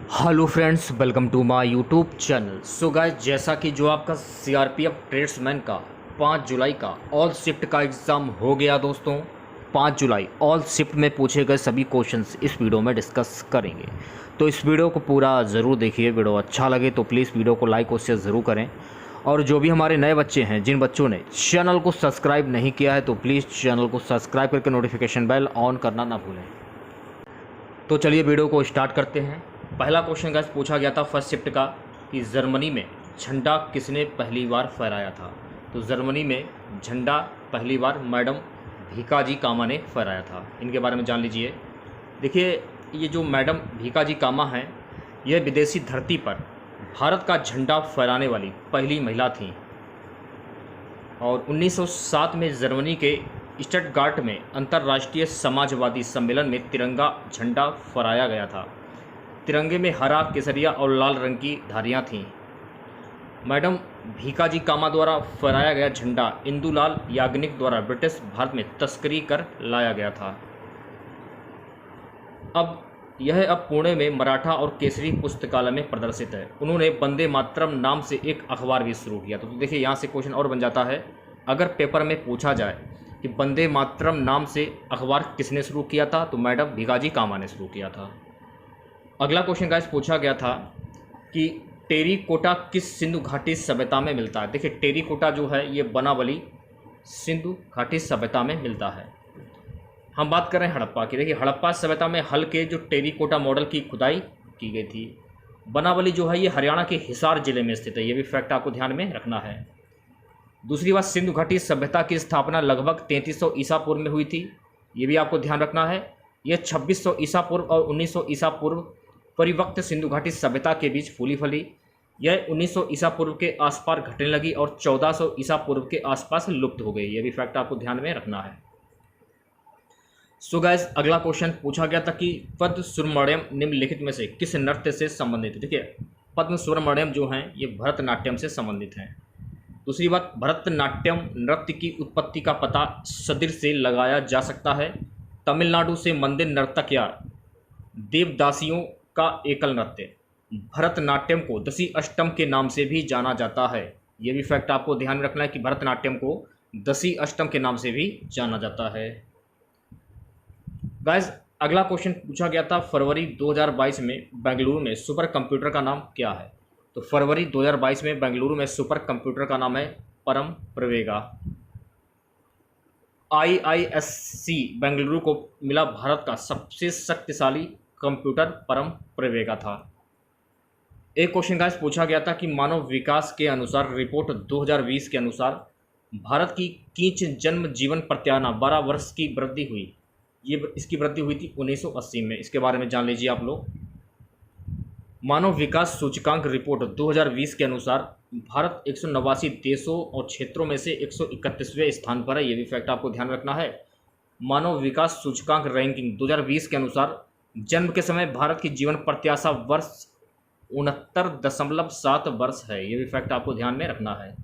Hello friends, welcome to my YouTube channel. So guys, जैसा कि जो आपका सीआरपीएफ ट्रेड्समैन का 5 जुलाई का ऑल शिफ्ट का एग्ज़ाम हो गया दोस्तों। 5 जुलाई ऑल शिफ्ट में पूछे गए सभी क्वेश्चंस इस वीडियो में डिस्कस करेंगे, तो इस वीडियो को पूरा ज़रूर देखिए। वीडियो अच्छा लगे तो प्लीज़ वीडियो को लाइक और शेयर ज़रूर करें। और जो भी हमारे नए बच्चे हैं, जिन बच्चों ने चैनल को सब्सक्राइब नहीं किया है, तो प्लीज़ चैनल को सब्सक्राइब करके नोटिफिकेशन बेल ऑन करना ना भूलें। तो चलिए वीडियो को स्टार्ट करते हैं। पहला क्वेश्चन गाइस पूछा गया था फर्स्ट शिफ्ट का कि जर्मनी में झंडा किसने पहली बार फहराया था। तो जर्मनी में झंडा पहली बार मैडम भीकाजी कामा ने फहराया था। इनके बारे में जान लीजिए। देखिए, ये जो मैडम भीकाजी कामा हैं, यह विदेशी धरती पर भारत का झंडा फहराने वाली पहली महिला थीं। और 1907 में जर्मनी के स्टटगार्ट में अंतर्राष्ट्रीय समाजवादी सम्मेलन में तिरंगा झंडा फहराया गया था। तिरंगे में हरा, केसरिया और लाल रंग की धारियाँ थीं। मैडम भीकाजी कामा द्वारा फहराया गया झंडा इंदुलाल याग्निक द्वारा ब्रिटिश भारत में तस्करी कर लाया गया था। अब पुणे में मराठा और केसरी पुस्तकालय में प्रदर्शित है। उन्होंने वंदे मातरम नाम से एक अखबार भी शुरू किया। तो देखिए, यहाँ से क्वेश्चन और बन जाता है, अगर पेपर में पूछा जाए कि वंदे मातरम नाम से अखबार किसने शुरू किया था, तो मैडम भीकाजी कामा ने शुरू किया था। अगला क्वेश्चन गाइस पूछा गया था कि टेरिकोटा किस सिंधु घाटी सभ्यता में मिलता है। देखिए, टेरिकोटा जो है ये बनावली सिंधु घाटी सभ्यता में मिलता है। हम बात कर रहे हैं हड़प्पा की। देखिए, हड़प्पा सभ्यता में हल के जो टेरिकोटा मॉडल की खुदाई की गई थी। बनावली जो है ये हरियाणा के हिसार जिले में स्थित है। ये भी फैक्ट आपको ध्यान में रखना है। दूसरी बात, सिंधु घाटी सभ्यता की स्थापना लगभग 3300 ईसा पूर्व में हुई थी। ये भी आपको ध्यान रखना है। यह 2600 ईसा पूर्व और 1900 ईसा पूर्व परिवक्त सिंधु घाटी सभ्यता के बीच फूली फली। यह 1900 ईसा पूर्व के आसपास घटने लगी और 1400 ईसा पूर्व के आसपास लुप्त हो गई। यह भी फैक्ट आपको ध्यान में रखना है। सो गाइस, अगला क्वेश्चन पूछा गया था कि पद्म सुब्रमण्यम निम्नलिखित में से किस नृत्य से संबंधित है। देखिए, पद्म सुब्रमण्यम जो हैं ये भरतनाट्यम से संबंधित हैं। दूसरी बात, भरतनाट्यम नृत्य की उत्पत्ति का पता सदिर से लगाया जा सकता है। तमिलनाडु से मंदिर नर्तक या देवदासियों का एकल नृत्य भरतनाट्यम को दसी अष्टम के नाम से भी जाना जाता है। यह भी फैक्ट आपको ध्यान में रखना है कि भरतनाट्यम को दसी अष्टम के नाम से भी जाना जाता है। गाइस, अगला क्वेश्चन पूछा गया था फरवरी 2022 में बेंगलुरु में सुपर कंप्यूटर का नाम क्या है। तो फरवरी 2022 में बेंगलुरु में सुपर कंप्यूटर का नाम है परम प्रवेगा। IISc बेंगलुरु को मिला भारत का सबसे शक्तिशाली कंप्यूटर परम प्रवेगा था। एक क्वेश्चन गाइस पूछा गया था कि मानव विकास के अनुसार रिपोर्ट 2020 के अनुसार भारत की कीच जन्म जीवन प्रत्याना 12 वर्ष की वृद्धि हुई। इसकी वृद्धि हुई थी 1980 में। इसके बारे में जान लीजिए आप लोग। मानव विकास सूचकांक रिपोर्ट 2020 के अनुसार भारत 189 देशों और क्षेत्रों में से 131वें स्थान पर है। ये भी फैक्ट आपको ध्यान रखना है। मानव विकास सूचकांक रैंकिंग 2020 के अनुसार जन्म के समय भारत की जीवन प्रत्याशा वर्ष 69.7 वर्ष है। ये भी फैक्ट आपको ध्यान में रखना है।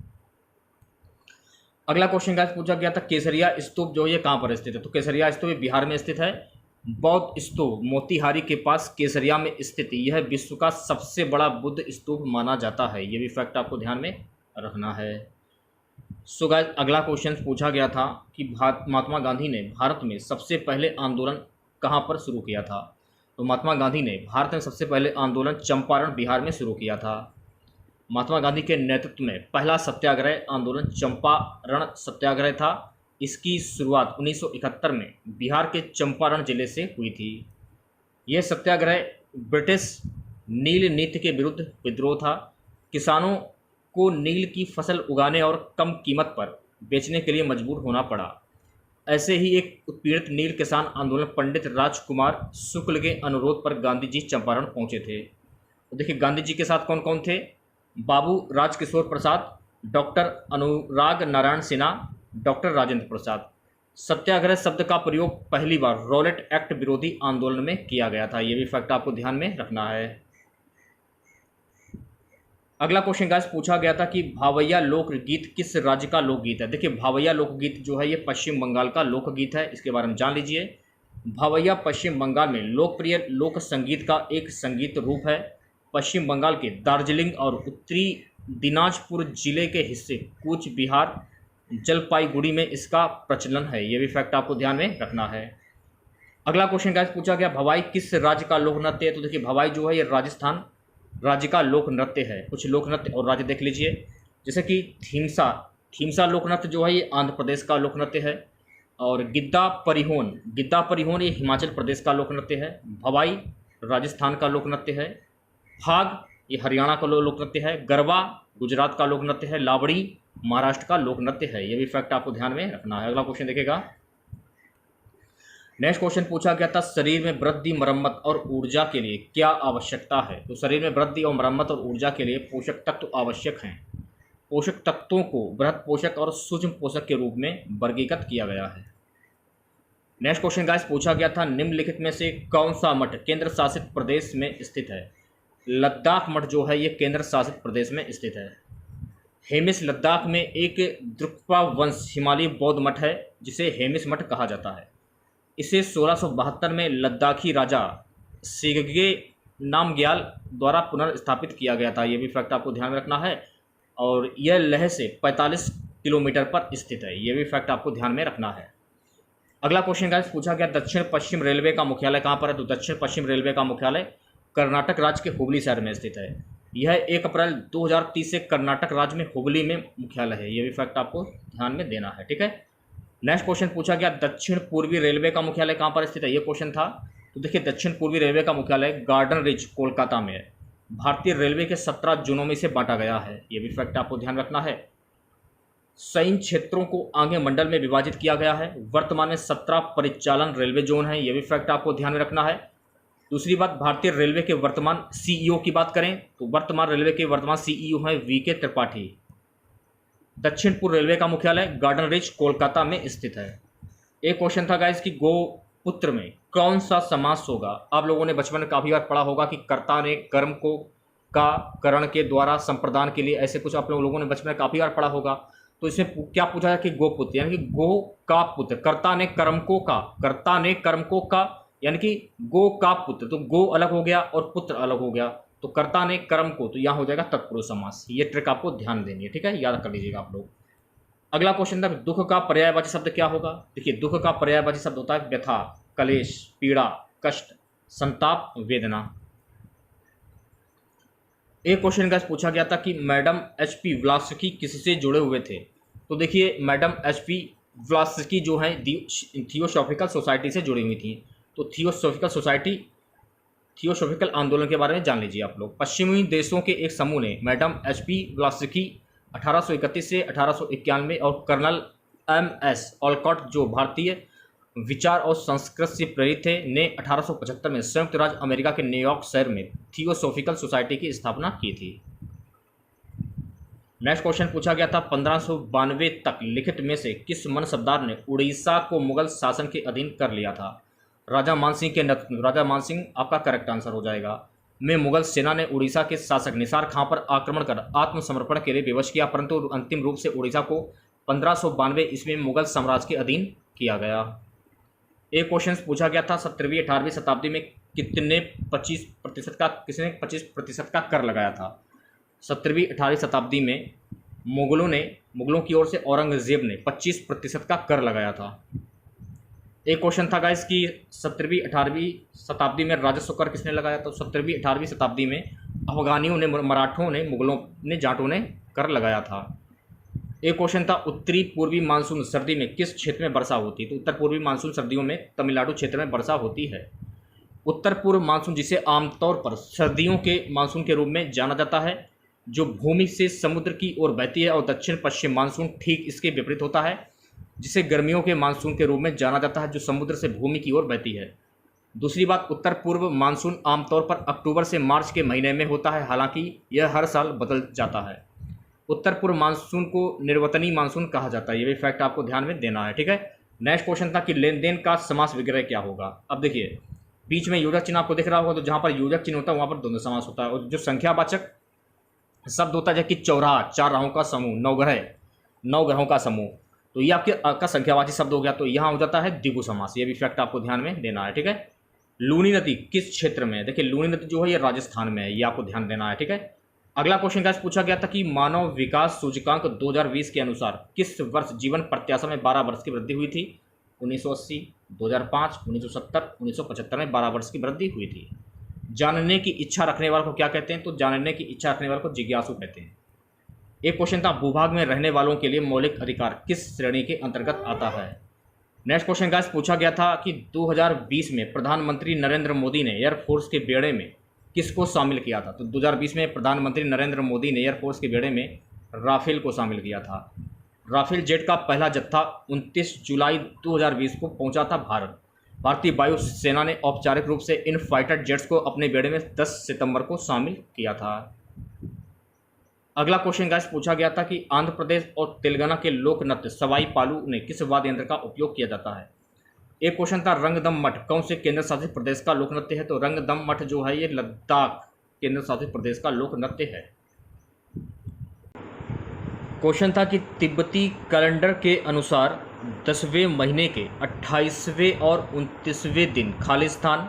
अगला क्वेश्चन गाइस पूछा गया था केसरिया स्तूप जो ये कहाँ पर स्थित है। तो केसरिया स्तूप बिहार में स्थित है। बौद्ध स्तूप मोतिहारी के पास केसरिया में स्थित यह विश्व का सबसे बड़ा बुद्ध स्तूप माना जाता है। ये भी फैक्ट आपको ध्यान में रखना है। सो गाइस, अगला क्वेश्चन पूछा गया था कि महात्मा गांधी ने भारत में सबसे पहले आंदोलन कहाँ पर शुरू किया था। तो महात्मा गांधी ने भारत में सबसे पहले आंदोलन चंपारण बिहार में शुरू किया था। महात्मा गांधी के नेतृत्व में पहला सत्याग्रह आंदोलन चंपारण सत्याग्रह था। इसकी शुरुआत 1971 में बिहार के चंपारण जिले से हुई थी। यह सत्याग्रह ब्रिटिश नील नीति के विरुद्ध विद्रोह था। किसानों को नील की फसल उगाने और कम कीमत पर बेचने के लिए मजबूर होना पड़ा। ऐसे ही एक उत्पीड़ित नील किसान आंदोलन पंडित राजकुमार शुक्ल के अनुरोध पर गांधी जी चंपारण पहुंचे थे। तो देखिए, गांधी जी के साथ कौन कौन थे। बाबू राजकिशोर प्रसाद, डॉक्टर अनुराग नारायण सिन्हा, डॉक्टर राजेंद्र प्रसाद। सत्याग्रह शब्द का प्रयोग पहली बार रॉलेट एक्ट विरोधी आंदोलन में किया गया था। यह भी फैक्ट आपको ध्यान में रखना है। अगला क्वेश्चन गाइस पूछा गया था कि भावैया लोकगीत किस राज्य का लोकगीत है। देखिए, भावैया लोकगीत जो है ये पश्चिम बंगाल का लोकगीत है। इसके बारे में जान लीजिए। भवैया पश्चिम बंगाल में लोकप्रिय लोक संगीत का एक संगीत रूप है। पश्चिम बंगाल के दार्जिलिंग और उत्तरी दिनाजपुर जिले के हिस्से कूच बिहार, जलपाईगुड़ी में इसका प्रचलन है। ये भी फैक्ट आपको ध्यान में रखना है। अगला क्वेश्चन गाइस पूछा गया, भवाई किस राज्य का लोक नृत्य है? तो देखिए भवाई जो है ये राजस्थान राज्य का लोक नृत्य है। कुछ लोक नृत्य और राज्य देख लीजिए, जैसे कि थीमसा, थीमसा लोक नृत्य जो है ये आंध्र प्रदेश का लोक नृत्य है। और गिद्दा परिहोन, गिद्दा परिहोन ये हिमाचल प्रदेश का लोक नृत्य है। भवाई राजस्थान का लोक नृत्य है। फाग ये हरियाणा का लोक नृत्य है। गरबा गुजरात का लोक नृत्य है। लावड़ी महाराष्ट्र का लोक नृत्य है। ये भी फैक्ट आपको ध्यान में रखना है। अगला क्वेश्चन देखेगा, नेक्स्ट क्वेश्चन पूछा गया था, शरीर में वृद्धि, मरम्मत और ऊर्जा के लिए क्या आवश्यकता है? तो शरीर में वृद्धि और मरम्मत और ऊर्जा के लिए पोषक तत्व आवश्यक हैं। पोषक तत्वों को बृहत पोषक और सूक्ष्म पोषक के रूप में वर्गीकृत किया गया है। नेक्स्ट क्वेश्चन गाइस पूछा गया था, निम्नलिखित में से कौन सा मठ केंद्र शासित प्रदेश में स्थित है? लद्दाख मठ जो है ये केंद्र शासित प्रदेश में स्थित है। हेमिस लद्दाख में एक द्रुक्पा वंश हिमालयी बौद्ध मठ है जिसे हेमिस मठ कहा जाता है। इसे 1672 में लद्दाखी राजा सिगगे नामग्याल द्वारा पुनर्स्थापित किया गया था। ये भी फैक्ट आपको ध्यान में रखना है। और यह लेह से 45 किलोमीटर पर स्थित है। ये भी फैक्ट आपको ध्यान में रखना है। अगला क्वेश्चन गाइस पूछा गया, दक्षिण पश्चिम रेलवे का मुख्यालय कहाँ पर है? तो दक्षिण पश्चिम रेलवे का मुख्यालय कर्नाटक राज्य के हुबली शहर में स्थित है। यह 1 अप्रैल 2030 से कर्नाटक राज्य में हुबली में मुख्यालय है। ये भी फैक्ट आपको ध्यान में देना है, ठीक है। नेक्स्ट क्वेश्चन पूछा गया, दक्षिण पूर्वी रेलवे का मुख्यालय कहाँ पर स्थित है? ये क्वेश्चन था। तो देखिए दक्षिण पूर्वी रेलवे का मुख्यालय गार्डन रिज कोलकाता में है। भारतीय रेलवे के 17 जोनों में इसे बांटा गया है। ये भी फैक्ट आपको ध्यान रखना है। सैन्य क्षेत्रों को आगे मंडल में विभाजित किया गया है। वर्तमान में 17 परिचालन रेलवे जोन है। ये भी फैक्ट आपको ध्यान में रखना है। दूसरी बात, भारतीय रेलवे के वर्तमान सीईओ की बात करें तो वर्तमान रेलवे के वर्तमान सीईओ हैं वीके त्रिपाठी। दक्षिण पूर्व रेलवे का मुख्यालय गार्डन रिज कोलकाता में स्थित है। एक क्वेश्चन था गाइस कि गोपुत्र में कौन सा समास होगा? आप लोगों ने बचपन में काफ़ी बार पढ़ा होगा कि कर्ता ने कर्म को का करण के द्वारा संप्रदान के लिए, ऐसे कुछ आप लोगों ने बचपन में काफ़ी बार पढ़ा होगा। तो इसमें क्या पूछा है कि गोपुत्र यानी कि गो का पुत्र, कर्ता ने कर्म को का, कर्ता ने कर्म को का यानी कि गो का पुत्र। तो गो अलग हो गया और पुत्र अलग हो गया, तो कर्ता ने कर्म को, तो यहाँ हो जाएगा तत्पुरुष समास। ये ट्रिक आपको ध्यान देनी है, ठीक है, याद कर लीजिएगा आप लोग। अगला क्वेश्चन था, दुख का पर्यायवाची शब्द क्या होगा? देखिए दुख का पर्यायवाची शब्द होता है व्यथा, कलेश, पीड़ा, कष्ट, संताप, वेदना। एक क्वेश्चन का पूछा गया था कि मैडम एच.पी. व्लास्की किससे जुड़े हुए थे? तो देखिए मैडम एच.पी. व्लास्की जो है थियोसॉफिकल सोसाइटी से जुड़ी हुई थी। तो थियोसॉफिकल आंदोलन के बारे में जान लीजिए आप लोग। पश्चिमी देशों के एक समूह ने मैडम एच.पी. व्लास्की 1831 से 1891 और कर्नल एम.एस. ऑलकॉट जो भारतीय विचार और संस्कृत से प्रेरित थे ने 1875 में संयुक्त राज्य अमेरिका के न्यूयॉर्क शहर में थियोसॉफिकल सोसाइटी की स्थापना की थी। नेक्स्ट क्वेश्चन पूछा गया था 1592 तक लिखित में से किस मनसबदार ने उड़ीसा को मुगल शासन के अधीन कर लिया था? राजा मानसिंह के नेतृत्व, राजा मानसिंह आपका करेक्ट आंसर हो जाएगा, में मुगल सेना ने उड़ीसा के शासक निसार खां पर आक्रमण कर आत्मसमर्पण के लिए विवश किया, परंतु अंतिम रूप से उड़ीसा को 1592 ईस्वी में मुगल साम्राज्य के अधीन किया गया। एक क्वेश्चन पूछा गया था 17वीं 18वीं शताब्दी में किसने 25% का कर लगाया था? 17वीं 18वीं शताब्दी में मुगलों की ओर से औरंगजेब ने 25% का कर लगाया था। एक क्वेश्चन था गाइस कि 17वीं 18वीं शताब्दी में राजस्व कर किसने लगाया? तो 17वीं 18वीं शताब्दी में अफगानियों ने, मराठों ने, मुगलों ने, जाटों ने कर लगाया था। एक क्वेश्चन था उत्तरी पूर्वी मानसून सर्दी में किस क्षेत्र में वर्षा होती है? तो उत्तर पूर्वी मानसून सर्दियों में तमिलनाडु क्षेत्र में वर्षा होती है। उत्तर पूर्व मानसून जिसे आमतौर पर सर्दियों के मानसून के रूप में जाना जाता है, जो भूमि से समुद्र की ओर बहती है, और दक्षिण पश्चिम मानसून ठीक इसके विपरीत होता है, जिसे गर्मियों के मानसून के रूप में जाना जाता है, जो समुद्र से भूमि की ओर बहती है। दूसरी बात, उत्तर पूर्व मानसून आमतौर पर अक्टूबर से मार्च के महीने में होता है, हालांकि यह हर साल बदल जाता है। उत्तर पूर्व मानसून को निर्वतनी मानसून कहा जाता है। ये भी फैक्ट आपको ध्यान में देना है, ठीक है। नेक्स्ट क्वेश्चन था कि लेन देन का समास विग्रह क्या होगा? अब देखिए बीच में योजक चिन्ह आपको दिख रहा होगा, तो जहाँ पर योजक चिन्ह होता है वहाँ पर द्वंद्व समास होता है, और जो संख्यावाचक शब्द होता है जैसे कि चौराहा, 4 राहों का समूह, 9 ग्रह, 9 ग्रहों का समूह, तो ये आपके का संख्यावाची शब्द हो गया, तो यहाँ हो जाता है द्विगु समास। ये भी फैक्ट आपको ध्यान में देना है, ठीक है। लूनी नदी किस क्षेत्र में है? देखिए लूनी नदी जो है ये राजस्थान में है, ये आपको ध्यान देना है, ठीक है। अगला क्वेश्चन गाइस पूछा गया था कि मानव विकास सूचकांक 2020 के अनुसार किस वर्ष जीवन प्रत्याशा में 12 वर्ष की वृद्धि हुई थी? 1980, 2005, 1970, 1975 में 12 वर्ष की वृद्धि हुई थी। जानने की इच्छा रखने वाले को क्या कहते हैं? तो जानने की इच्छा रखने वाले को जिज्ञासु कहते हैं। एक क्वेश्चन था भूभाग में रहने वालों के लिए मौलिक अधिकार किस श्रेणी के अंतर्गत आता है? नेक्स्ट क्वेश्चन गाइस पूछा गया था कि 2020 में प्रधानमंत्री नरेंद्र मोदी ने एयरफोर्स के बेड़े में किसको शामिल किया था? तो 2020 में प्रधानमंत्री नरेंद्र मोदी ने एयरफोर्स के बेड़े में राफेल को शामिल किया था। राफेल जेट का पहला जत्था 29 जुलाई 2020 को पहुंचा था भारत। भारतीय वायुसेना ने औपचारिक रूप से इन फाइटर जेट्स को अपने बेड़े में 10 सितंबर को शामिल किया था। अगला क्वेश्चन गाइस पूछा गया था कि आंध्र प्रदेश और तेलंगाना के लोक नृत्य सवाई पालू में किस वाद्य यंत्र का उपयोग किया जाता है? एक क्वेश्चन था रंगदम मठ कौन से केंद्र शासित प्रदेश का लोक नृत्य है? तो रंगदम मठ जो है ये लद्दाख केंद्र शासित प्रदेश का लोक नृत्य है। क्वेश्चन था कि तिब्बती कैलेंडर के अनुसार 10वें महीने के 28वें और 29वें दिन खालिस्तान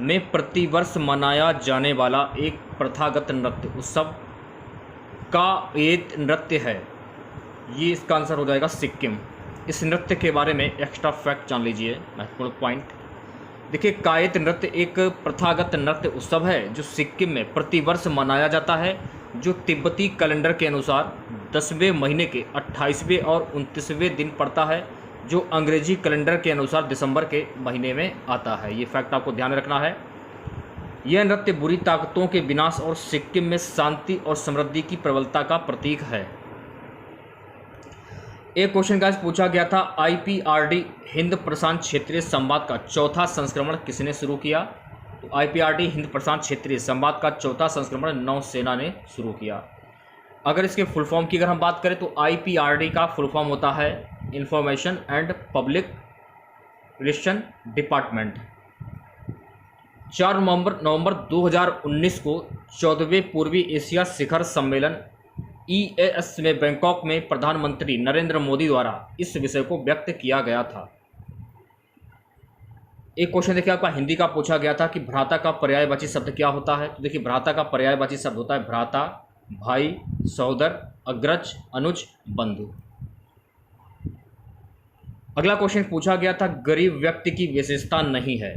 में प्रतिवर्ष मनाया जाने वाला एक प्रथागत नृत्य उत्सव का एक नृत्य है। ये इसका आंसर हो जाएगा सिक्किम। इस नृत्य के बारे में एक्स्ट्रा फैक्ट जान लीजिए, महत्वपूर्ण पॉइंट। देखिए कायत नृत्य एक प्रथागत नृत्य उत्सव है जो सिक्किम में प्रतिवर्ष मनाया जाता है, जो तिब्बती कैलेंडर के अनुसार 10वें महीने के 28वें और 29वें दिन पड़ता है, जो अंग्रेजी कैलेंडर के अनुसार दिसंबर के महीने में आता है। ये फैक्ट आपको ध्यान में रखना है। यह नृत्य बुरी ताकतों के विनाश और सिक्किम में शांति और समृद्धि की प्रबलता का प्रतीक है। एक क्वेश्चन गाइस पूछा गया था आईपीआरडी हिंद प्रशांत क्षेत्रीय संवाद का चौथा संस्करण किसने शुरू किया? तो आईपीआरडी हिंद प्रशांत क्षेत्रीय संवाद का चौथा संस्करण नौसेना ने शुरू किया। अगर इसके फुल फॉर्म की अगर हम बात करें तो आईपीआरडी का फुल फॉर्म होता है information and public relation department. 4 नवंबर 2019 को 14वें पूर्वी एशिया शिखर सम्मेलन EAS में बैंकॉक में प्रधानमंत्री नरेंद्र मोदी द्वारा इस विषय को व्यक्त किया गया था। एक क्वेश्चन देखिए आपका हिंदी का पूछा गया था कि भ्राता का पर्यायवाची शब्द क्या होता है? तो देखिए भ्राता का पर्यायवाची शब्द होता है भ्राता, भाई, सहोदर, अग्रज, अनुज, बंधु। अगला क्वेश्चन पूछा गया था गरीब व्यक्ति की विशेषता नहीं है।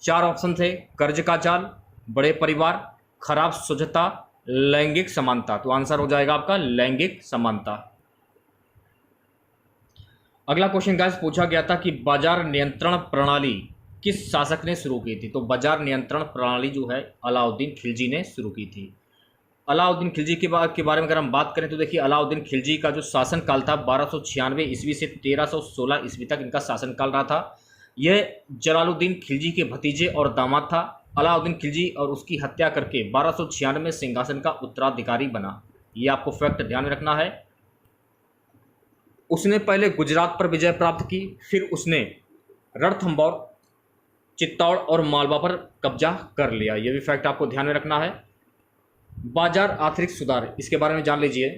4 ऑप्शन थे कर्ज का जाल, बड़े परिवार, खराब शुद्धता, लैंगिक समानता। तो आंसर हो जाएगा आपका लैंगिक समानता। अगला क्वेश्चन गाइस पूछा गया था कि बाजार नियंत्रण प्रणाली किस शासक ने शुरू की थी? तो बाजार नियंत्रण प्रणाली जो है अलाउद्दीन खिलजी ने शुरू की थी। अलाउद्दीन खिलजी के बारे में अगर हम बात करें तो देखिए अलाउद्दीन खिलजी का जो शासनकाल था 1296 ईस्वी से 1316 ईस्वी तक इनका शासनकाल रहा था। यह जलालुद्दीन खिलजी के भतीजे और दामाद था। अलाउद्दीन खिलजी और उसकी हत्या करके 1296 में सिंहासन का उत्तराधिकारी बना। ये आपको फैक्ट ध्यान में रखना है। उसने पहले गुजरात पर विजय प्राप्त की, फिर उसने रणथंभौर, चित्तौड़ और मालवा पर कब्जा कर लिया। यह भी फैक्ट आपको ध्यान में रखना है। बाजार आर्थिक सुधार, इसके बारे में जान लीजिए।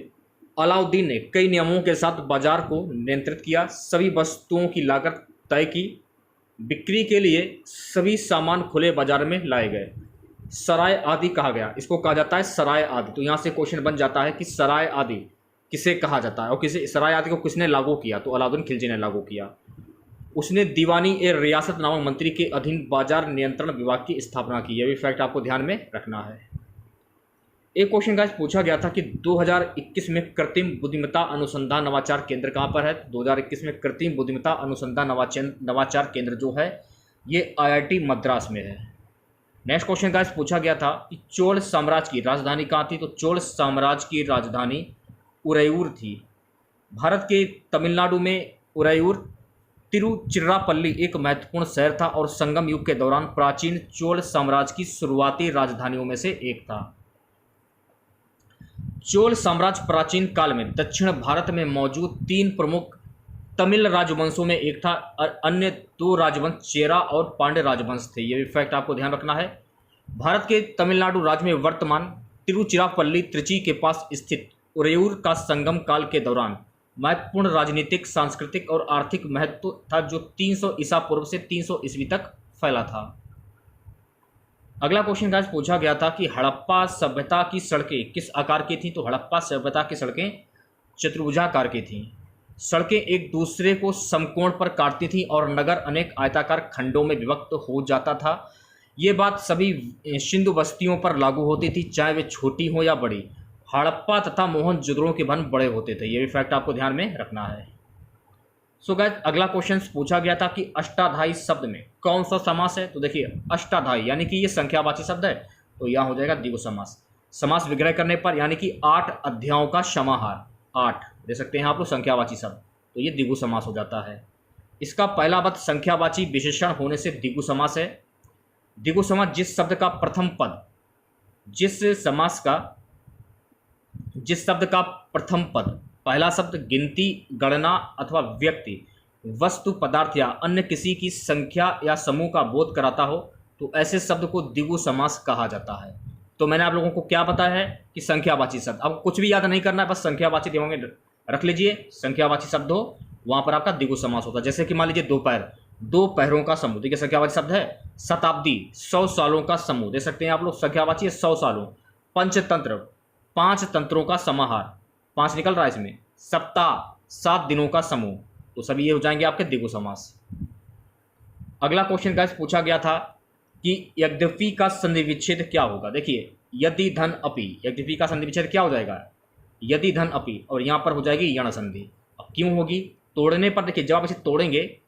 अलाउद्दीन ने कई नियमों के साथ बाजार को नियंत्रित किया, सभी वस्तुओं की लागत तय की, बिक्री के लिए सभी सामान खुले बाजार में लाए गए। सराय आदि कहा गया, इसको कहा जाता है सराय आदि। तो यहाँ से क्वेश्चन बन जाता है कि सराय आदि किसे कहा जाता है और किसे सराय आदि को किसने लागू किया? तो अलाउद्दीन खिलजी ने लागू किया। उसने दीवानी ए रियासत नामक मंत्री के अधीन बाजार नियंत्रण विभाग की स्थापना की। यह भी फैक्ट आपको ध्यान में रखना है। एक क्वेश्चन गाइस पूछा गया था कि 2021 में कृत्रिम बुद्धिमत्ता अनुसंधान नवाचार केंद्र कहाँ पर है? 2021 में कृत्रिम बुद्धिमत्ता अनुसंधान नवाचार केंद्र जो है ये IIT मद्रास में है। नेक्स्ट क्वेश्चन गाइस पूछा गया था कि चोल साम्राज्य की राजधानी कहाँ थी? तो चोल साम्राज्य की राजधानी उरैयूर थी। भारत के तमिलनाडु में उरैयूर तिरुचिरापल्ली एक महत्वपूर्ण शहर था और संगम युग के दौरान प्राचीन चोल साम्राज्य की शुरुआती राजधानियों में से एक था। चोल साम्राज्य प्राचीन काल में दक्षिण भारत में मौजूद 3 प्रमुख तमिल राजवंशों में एक था। अन्य 2 राजवंश चेरा और पांड्य राजवंश थे। ये भी फैक्ट आपको ध्यान रखना है। भारत के तमिलनाडु राज्य में वर्तमान तिरुचिरापल्ली त्रिची के पास स्थित उरैयूर का संगम काल के दौरान महत्वपूर्ण राजनीतिक, सांस्कृतिक और आर्थिक महत्व था जो 300 ईसा पूर्व से 300 ईस्वी तक फैला था। अगला क्वेश्चन गाइस पूछा गया था कि हड़प्पा सभ्यता की सड़कें किस आकार की थीं। तो हड़प्पा सभ्यता की सड़कें चतुर्भुजाकार की थीं। सड़कें एक दूसरे को समकोण पर काटती थीं और नगर अनेक आयताकार खंडों में विभक्त हो जाता था। ये बात सभी सिंधु बस्तियों पर लागू होती थी, चाहे वे छोटी हो या बड़ी। हड़प्पा तथा मोहनजोदड़ो के वन बड़े होते थे। ये भी फैक्ट आपको ध्यान में रखना है। सो गाइस अगला क्वेश्चन पूछा गया था कि अष्टाध्यायी शब्द में कौन सा समास है। तो देखिए अष्टाध्यायी यानी कि ये संख्यावाची शब्द है, तो यहाँ हो जाएगा द्विगु समास। समास विग्रह करने पर यानी कि 8 अध्यायों का समाहार, 8 दे सकते हैं आप लोग संख्यावाची शब्द, तो ये द्विगु समास हो जाता है। इसका पहला पद संख्यावाची विशेषण होने से द्विगु समास है। द्विगु समास जिस शब्द का प्रथम पद, जिस शब्द का प्रथम पद पहला शब्द गिनती, गणना अथवा व्यक्ति, वस्तु, पदार्थ या अन्य किसी की संख्या या समूह का बोध कराता हो, तो ऐसे शब्द को द्विगु समास कहा जाता है। तो मैंने आप लोगों को क्या बताया है कि संख्यावाची शब्द, अब कुछ भी याद नहीं करना है, बस संख्यावाची दिमाग में रख लीजिए। संख्यावाची शब्द हो वहां पर आपका द्विगु समास होता है। जैसे कि मान लीजिए दोपहर, 2 पहरों का समूह, देखिए संख्यावाची शब्द है। शताब्दी, 100 सालों का समूह, दे सकते हैं आप लोग संख्यावाची है 100 सालों। पंचतंत्र, 5 तंत्रों का समाहार, 5 निकल रहा है इसमें। सप्ताह, 7 दिनों का समूह, तो सभी ये हो जाएंगे आपके द्विगु समास। अगला क्वेश्चन गाइस पूछा गया था कि यद्यपि का संधि विच्छेद क्या होगा। देखिए यदि धन अपि, यद्यपि का संधि विच्छेद क्या हो जाएगा, यदि धन अपि, और यहाँ पर हो जाएगी यण संधि। अब क्यों होगी, तोड़ने पर देखिए जब आप इसे तोड़ेंगे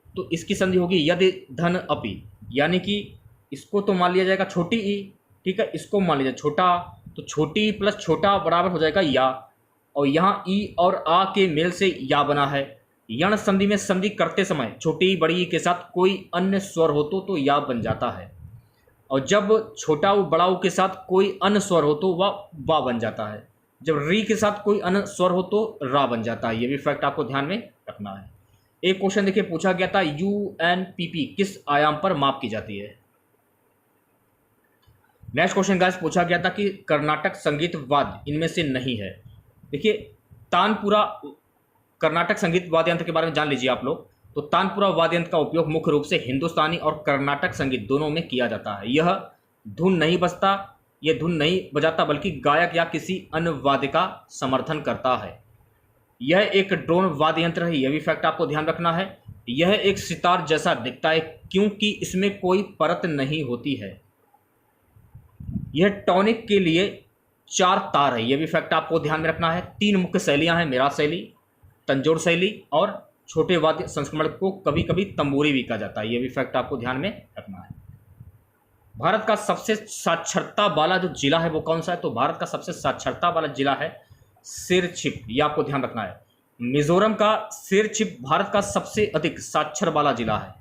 तो इसकी संधि होगी यदि धन अपि, यानी कि इसको तो मान लिया जाएगा छोटी ई, ठीक है, इसको मान लीजिए छोटा, तो छोटी प्लस छोटा बराबर हो जाएगा या, और यहाँ ई और आ के मेल से या बना है। यण संधि में संधि करते समय छोटी बड़ी ई के साथ कोई अन्य स्वर हो तो या बन जाता है, और जब छोटा उ बड़ा उ के साथ कोई अन्य स्वर हो तो वह वा बन जाता है। जब री के साथ कोई अन्य स्वर हो तो रा बन जाता है। ये भी फैक्ट आपको ध्यान में रखना है। एक क्वेश्चन देखिए पूछा गया था UNPP किस आयाम पर माप की जाती है। नेक्स्ट क्वेश्चन गाइस पूछा गया था कि कर्नाटक संगीत वाद्य इनमें से नहीं है। देखिए तानपुरा कर्नाटक संगीत वाद्य यंत्र के बारे में जान लीजिए आप लोग। तो तानपुरा वाद्य यंत्र का उपयोग मुख्य रूप से हिंदुस्तानी और कर्नाटक संगीत दोनों में किया जाता है। यह धुन नहीं बजाता बल्कि गायक या किसी अन्य वाद्य का समर्थन करता है। यह एक ड्रोन वाद्य यंत्र है, यह भी फैक्ट आपको ध्यान रखना है। यह एक सितार जैसा दिखता है क्योंकि इसमें कोई परत नहीं होती है। यह टॉनिक के लिए 4 तार है, यह भी फैक्ट आपको ध्यान में रखना है। 3 मुख्य शैलियां हैं, मेरा शैली, तंजोर शैली और छोटे वाद्य संस्करण को कभी कभी तंबूरी भी कहा जाता है। यह भी फैक्ट आपको ध्यान में रखना है। भारत का सबसे साक्षरता वाला जो जिला है वो कौन सा है। तो भारत का सबसे साक्षरता वाला जिला है सिरछिप, यह आपको ध्यान रखना है। मिजोरम का सिरछिप भारत का सबसे अधिक साक्षर वाला जिला है।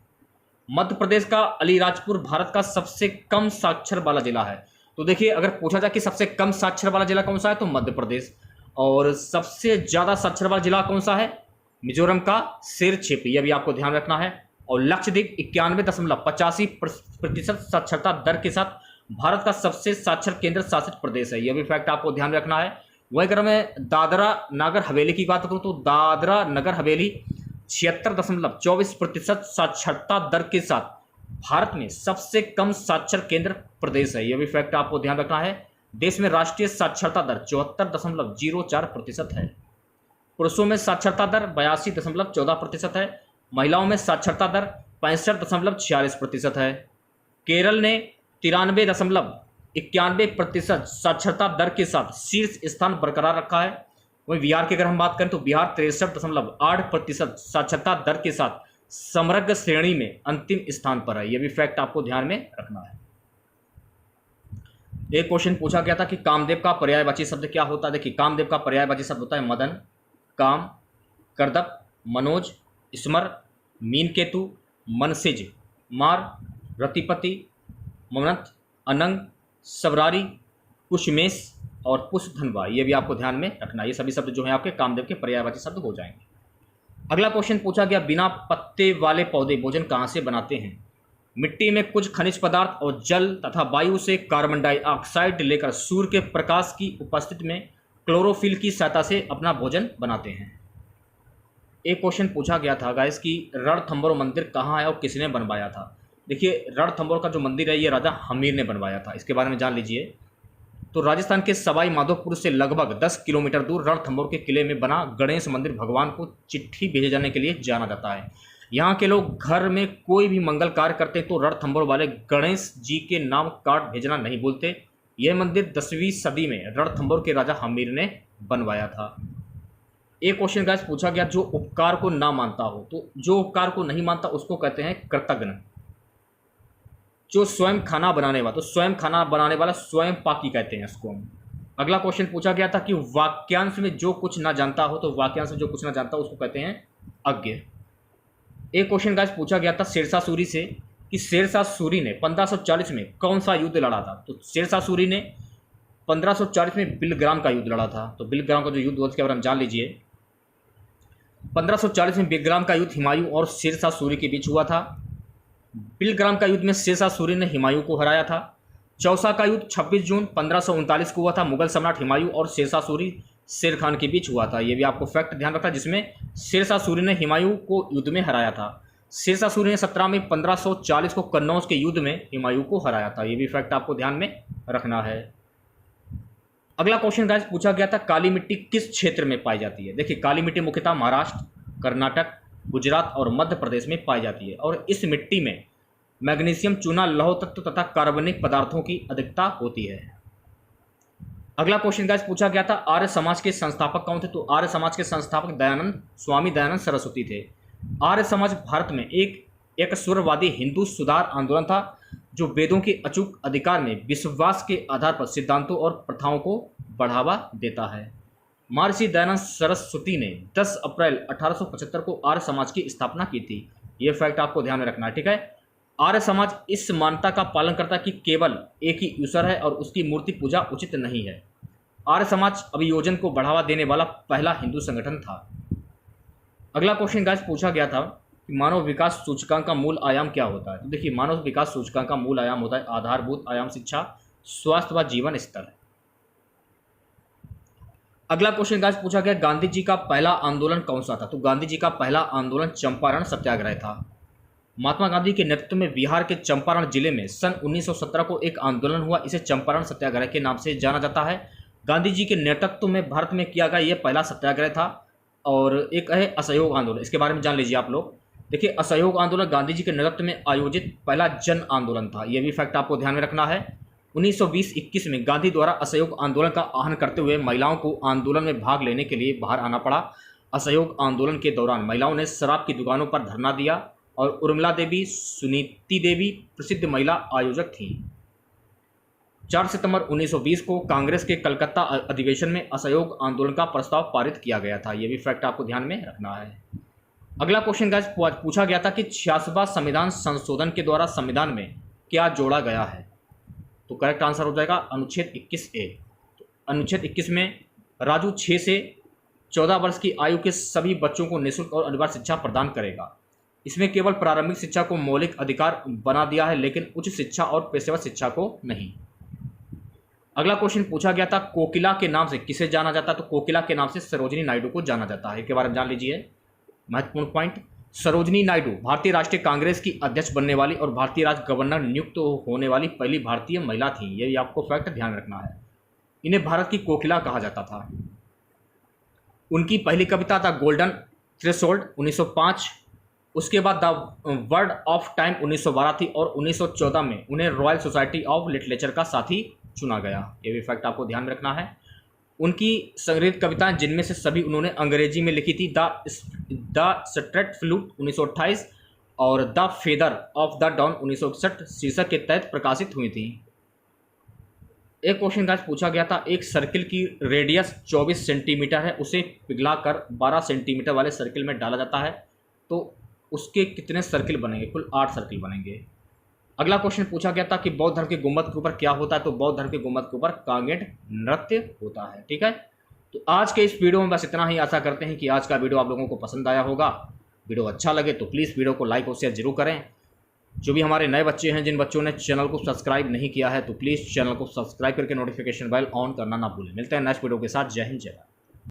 मध्य प्रदेश का अलीराजपुर भारत का सबसे कम साक्षर वाला जिला है। तो देखिए अगर पूछा जाए कि सबसे कम साक्षर वाला जिला कौन सा है तो मध्य प्रदेश, और सबसे ज़्यादा साक्षर वाला जिला कौन सा है, मिजोरम का सिरछिप, यह भी आपको ध्यान रखना है। और लक्षद्वीप 91.85% साक्षरता दर के साथ भारत का सबसे साक्षर केंद्र शासित प्रदेश है। यह भी फैक्ट आपको ध्यान रखना है। वही अगर मैं दादरा नगर हवेली की बात करूं तो दादरा नगर हवेली 76.24% साक्षरता दर के साथ भारत में सबसे कम साक्षर केंद्र प्रदेश है। यह भी फैक्ट आपको ध्यान रखना है। देश में राष्ट्रीय साक्षरता दर 74.04% है। पुरुषों में साक्षरता दर 82.14% है। महिलाओं में साक्षरता दर 65.46% है। केरल ने 93.91% साक्षरता दर के साथ शीर्ष स्थान बरकरार रखा है। वहीं बिहार की अगर हम बात करें तो बिहार 63.8% साक्षरता दर के साथ समग्र श्रेणी में अंतिम स्थान पर है। यह भी फैक्ट आपको ध्यान में रखना है। एक क्वेश्चन पूछा गया था कि कामदेव का पर्यायवाची शब्द क्या होता है। देखिए कामदेव का पर्यायवाची शब्द होता है मदन, काम, करदप, मनोज, स्मर, मीनकेतु, मनसिज, मार, रतिपति, ममनत, अनंग, सबरारी, कुशमेश और पुष्पधनवा। ये भी आपको ध्यान में रखना है। ये सभी शब्द जो हैं आपके कामदेव के पर्यायवाची शब्द हो जाएंगे। अगला क्वेश्चन पूछा गया बिना पत्ते वाले पौधे भोजन कहाँ से बनाते हैं। मिट्टी में कुछ खनिज पदार्थ और जल तथा वायु से कार्बन डाइऑक्साइड लेकर सूर्य के प्रकाश की उपस्थिति में क्लोरोफिल की सहायता से अपना भोजन बनाते हैं। एक क्वेश्चन पूछा गया था गाइस कि रणथंभौर मंदिर कहाँ है और किसने बनवाया था। देखिए रणथंभौर का जो मंदिर है ये राजा हमीर ने बनवाया था, इसके बारे में जान लीजिए। तो राजस्थान के सवाई माधोपुर से लगभग 10 किलोमीटर दूर रणथंभौर के किले में बना गणेश मंदिर भगवान को चिट्ठी भेजे जाने के लिए जाना जाता है। यहाँ के लोग घर में कोई भी मंगल कार्य करते तो रणथंभौर वाले गणेश जी के नाम कार्ड भेजना नहीं भूलते। यह मंदिर 10वीं सदी में रणथंभौर के राजा हमीर ने बनवाया था। एक क्वेश्चन गाइस पूछा गया, जो उपकार को ना मानता हो, तो जो उपकार को नहीं मानता उसको कहते हैं कृतघ्न। जो स्वयं खाना बनाने वाला, तो स्वयं खाना बनाने वाला स्वयं पाकी कहते हैं इसको हम। अगला क्वेश्चन पूछा गया था कि वाक्यांश में जो कुछ ना जानता हो, तो वाक्यांश में जो कुछ ना जानता हो उसको कहते हैं अज्ञ। एक क्वेश्चन गाइस पूछा गया था शेरशाह सूरी से कि शेरशाह सूरी ने 1540 में कौन सा युद्ध लड़ा था। तो शेरशाह सूरी ने 1540 में बिलग्राम का युद्ध लड़ा था। तो बिलग्राम का जो युद्ध हुआ उसके बारे में जान लीजिए। 1540 में बिलग्राम का युद्ध हुमायूं और शेरशाह सूरी के बीच हुआ था। बिलग्राम का युद्ध में शेरशाह सूरी ने हुमायूं को हराया था। चौसा का युद्ध 26 जून 1539 को हुआ था। मुगल सम्राट हुमायूं और शेरशाह सूरी शेर खान के बीच हुआ था। ये भी आपको फैक्ट ध्यान रखना, जिसमें शेरशाह सूरी ने हुमायूं को युद्ध में हराया था। शेरशाह सूरी ने 17 मई 1540 को कन्नौज के युद्ध में हुमायूं को हराया था। ये भी फैक्ट आपको ध्यान में रखना है। अगला क्वेश्चन गाइस पूछा गया था काली मिट्टी किस क्षेत्र में पाई जाती है। देखिए काली मिट्टी मुख्यतः महाराष्ट्र, कर्नाटक, गुजरात और मध्य प्रदेश में पाई जाती है और इस मिट्टी में मैग्नीशियम, चूना, लौह तत्व तथा कार्बनिक पदार्थों की अधिकता होती है। अगला क्वेश्चन गाइस पूछा गया था आर्य समाज के संस्थापक कौन थे। तो आर्य समाज के संस्थापक स्वामी दयानंद सरस्वती थे। आर्य समाज भारत में एक एकस्वरवादी हिंदू सुधार आंदोलन था जो वेदों के अचूक अधिकार में विश्वास के आधार पर सिद्धांतों और प्रथाओं को बढ़ावा देता है। महर्षि दयानंद सरस्वती ने 10 अप्रैल 1875 को आर्य समाज की स्थापना की थी। ये फैक्ट आपको ध्यान में रखना है, ठीक है। आर्य समाज इस मान्यता का पालन करता है कि केवल एक ही ईश्वर है और उसकी मूर्ति पूजा उचित नहीं है। आर्य समाज अभियोजन को बढ़ावा देने वाला पहला हिंदू संगठन था। अगला क्वेश्चन गाइस पूछा गया था कि मानव विकास सूचकांक का मूल आयाम क्या होता है। तो देखिए मानव विकास सूचकांक का मूल आयाम होता है आधारभूत आयाम शिक्षा, स्वास्थ्य व जीवन स्तर। अगला क्वेश्चन गाइस पूछा गया गांधी जी का पहला आंदोलन कौन सा था। तो गांधी जी का पहला आंदोलन चंपारण सत्याग्रह था। महात्मा गांधी के नेतृत्व में बिहार के चंपारण जिले में सन 1917 को एक आंदोलन हुआ। इसे चंपारण सत्याग्रह के नाम से जाना जाता है। गांधी जी के नेतृत्व में भारत में किया गया यह पहला सत्याग्रह था। और एक है असहयोग आंदोलन, इसके बारे में जान लीजिए आप लोग। देखिए असहयोग आंदोलन गांधी जी के नेतृत्व में आयोजित पहला जन आंदोलन था। यह भी फैक्ट आपको ध्यान में रखना है। 1920-21 में गांधी द्वारा असहयोग आंदोलन का आह्वान करते हुए महिलाओं को आंदोलन में भाग लेने के लिए बाहर आना पड़ा। असहयोग आंदोलन के दौरान महिलाओं ने शराब की दुकानों पर धरना दिया और उर्मिला देवी, सुनीति देवी प्रसिद्ध महिला आयोजक थीं। 4 सितंबर 1920 को कांग्रेस के कलकत्ता अधिवेशन में असहयोग आंदोलन का प्रस्ताव पारित किया गया था। यह भी फैक्ट आपको ध्यान में रखना है। अगला क्वेश्चन गाइस पूछा गया था कि 86वां संविधान संशोधन के द्वारा संविधान में क्या जोड़ा गया है। तो करेक्ट आंसर हो जाएगा अनुच्छेद 21A। तो अनुच्छेद 21 में राजू 6 से 14 वर्ष की आयु के सभी बच्चों को निःशुल्क और अनिवार्य शिक्षा प्रदान करेगा। इसमें केवल प्रारंभिक शिक्षा को मौलिक अधिकार बना दिया है, लेकिन उच्च शिक्षा और पेशेवर शिक्षा को नहीं। अगला क्वेश्चन पूछा गया था कोकिला के नाम से किसे जाना जाता है। तो कोकिला के नाम से सरोजिनी नायडू को जाना जाता है। इसके बारे में जान लीजिए, महत्वपूर्ण पॉइंट। सरोजिनी नायडू भारतीय राष्ट्रीय कांग्रेस की अध्यक्ष बनने वाली और भारतीय राज्य गवर्नर नियुक्त होने वाली पहली भारतीय महिला थी। यही आपको फैक्ट ध्यान रखना है। इन्हें भारत की कोकिला कहा जाता था। उनकी पहली कविता द गोल्डन थ्रेशोल्ड 1905, उसके बाद द वर्ड ऑफ टाइम 1912 थी और 1914 में उन्हें रॉयल सोसाइटी ऑफ लिटरेचर का साथी चुना गया। ये भी फैक्ट आपको ध्यान में रखना है। उनकी संग्रहित कविताएं जिनमें से सभी उन्होंने अंग्रेजी में लिखी थी, द स्ट्रेट फ्लूट 1928 और the feather of the dawn 1961 शीर्षक के तहत प्रकाशित हुई थी। एक क्वेश्चन गाइस पूछा गया था एक सर्किल की रेडियस 24 सेंटीमीटर है, उसे पिघलाकर 12 सेंटीमीटर वाले सर्किल में डाला जाता है, तो उसके कितने सर्किल बनेंगे। कुल 8 सर्किल बनेंगे। अगला क्वेश्चन पूछा गया था कि बौद्ध धर्म के गुंबद के ऊपर क्या होता है। तो बौद्ध धर्म के गुंबद के ऊपर कांगेट नृत्य होता है। ठीक है, तो आज के इस वीडियो में बस इतना ही। आशा करते हैं कि आज का वीडियो आप लोगों को पसंद आया होगा। वीडियो अच्छा लगे तो प्लीज़ वीडियो को लाइक और शेयर जरूर करें। जो भी हमारे नए बच्चे हैं, जिन बच्चों ने चैनल को सब्सक्राइब नहीं किया है, तो प्लीज़ चैनल को सब्सक्राइब करके नोटिफिकेशन बेल ऑन करना ना भूलें। मिलते हैं नेक्स्ट वीडियो के साथ। जय हिंद, जय भारत।